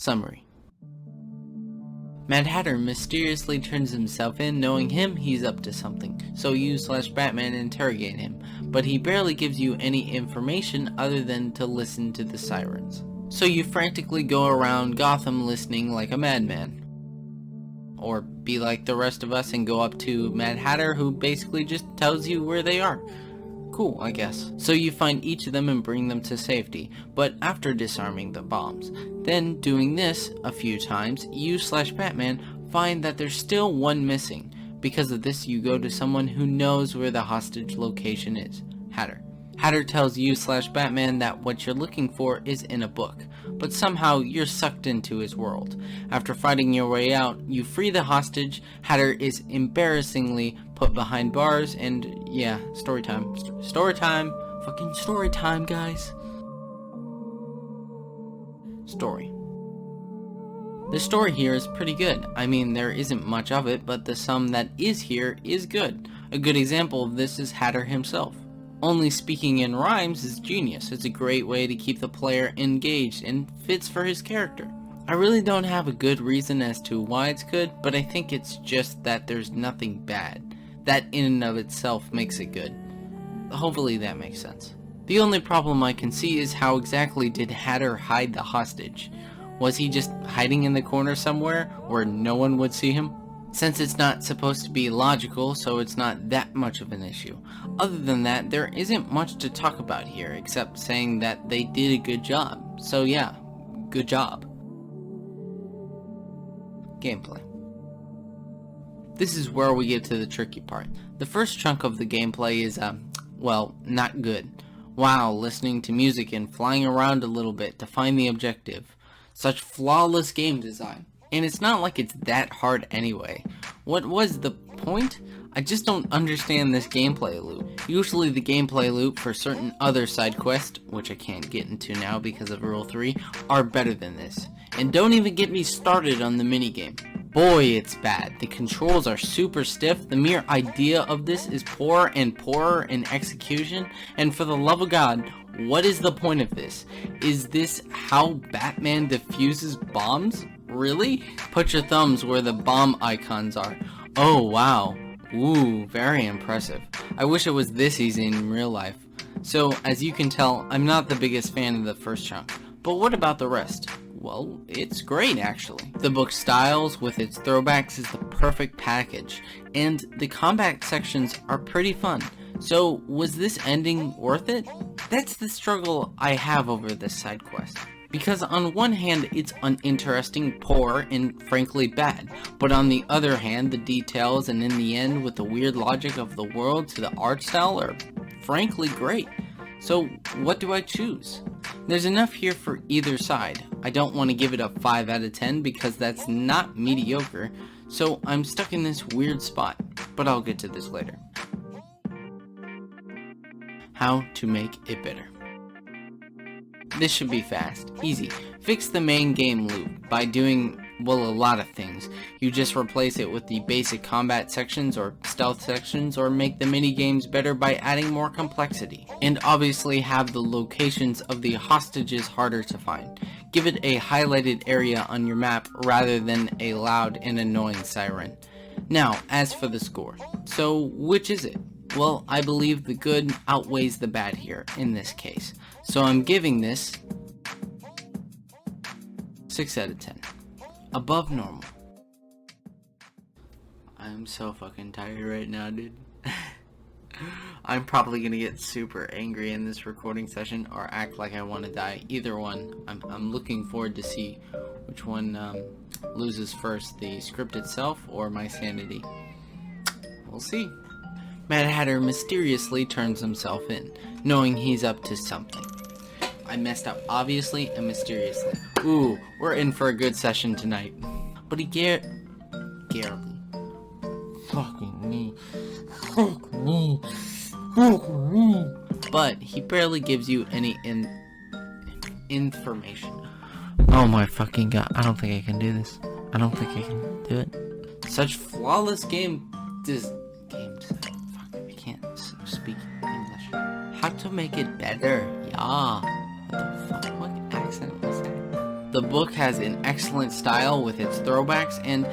Summary. Mad Hatter mysteriously turns himself in. Knowing him, he's up to something, so you/Batman interrogate him, but he barely gives you any information other than to listen to the sirens. So you frantically go around Gotham listening like a madman. Or be like the rest of us and go up to Mad Hatter, who basically just tells you where they are. Cool, I guess. So you find each of them and bring them to safety, but after disarming the bombs. Then, doing this a few times, you/Batman find that there's still one missing. Because of this, you go to someone who knows where the hostage location is, Hatter. Hatter tells you/Batman that what you're looking for is in a book, but somehow you're sucked into his world. After fighting your way out, you free the hostage. Hatter is embarrassingly put behind bars, and yeah, story time. Story time. Fucking story time, guys. Story. The story here is pretty good. I mean, there isn't much of it, but the some that is here is good. A good example of this is Hatter himself. Only speaking in rhymes is genius. It's a great way to keep the player engaged and fits for his character. I really don't have a good reason as to why it's good, but I think it's just that there's nothing bad. That in and of itself makes it good. Hopefully that makes sense. The only problem I can see is how exactly did Hatter hide the hostage? Was he just hiding in the corner somewhere where no one would see him? Since it's not supposed to be logical, so it's not that much of an issue. Other than that, there isn't much to talk about here, except saying that they did a good job. So yeah, good job. Gameplay. This is where we get to the tricky part. The first chunk of the gameplay is, well, not good. Wow, listening to music and flying around a little bit to find the objective. Such flawless game design. And it's not like it's that hard anyway. What was the point? I just don't understand this gameplay loop. Usually the gameplay loop for certain other side quests, which I can't get into now because of Rule 3, are better than this. And don't even get me started on the minigame. Boy, it's bad. The controls are super stiff. The mere idea of this is poorer and poorer in execution. And for the love of God, what is the point of this? Is this how Batman defuses bombs? Really? Put your thumbs where the bomb icons are. Oh wow. Ooh, very impressive. I wish it was this easy in real life. So, as you can tell, I'm not the biggest fan of the first chunk. But what about the rest? Well, it's great actually. The book styles with its throwbacks is the perfect package, and the combat sections are pretty fun. So, was this ending worth it? That's the struggle I have over this side quest. Because on one hand, it's uninteresting, poor, and frankly bad. But on the other hand, the details and in the end, with the weird logic of the world to the art style are frankly great. So what do I choose? There's enough here for either side. I don't want to give it a 5 out of 10 because that's not mediocre. So I'm stuck in this weird spot. But I'll get to this later. How to make it better. This should be fast, easy. Fix the main game loop by doing, well, a lot of things. You just replace it with the basic combat sections or stealth sections, or make the mini games better by adding more complexity. And obviously have the locations of the hostages harder to find. Give it a highlighted area on your map rather than a loud and annoying siren. Now, as for the score. So, which is it? Well, I believe the good outweighs the bad here, in this case. So I'm giving this 6 out of 10. Above normal. I'm so fucking tired right now, dude. I'm probably gonna get super angry in this recording session or act like I want to die. Either one. I'm looking forward to see which one loses first, the script itself or my sanity. We'll see. Mad Hatter mysteriously turns himself in, knowing he's up to something. I messed up obviously and mysteriously. Ooh, we're in for a good session tonight. But he Garely. Fucking me. Fuck me. Fuck me. But he barely gives you any information. Oh my fucking god. I don't think I can do this. I don't think I can do it. Such flawless game design. Fuck, I can't speak English. How to make it better? Yeah. What the fuck? What accent was that? The book has an excellent style with its throwbacks and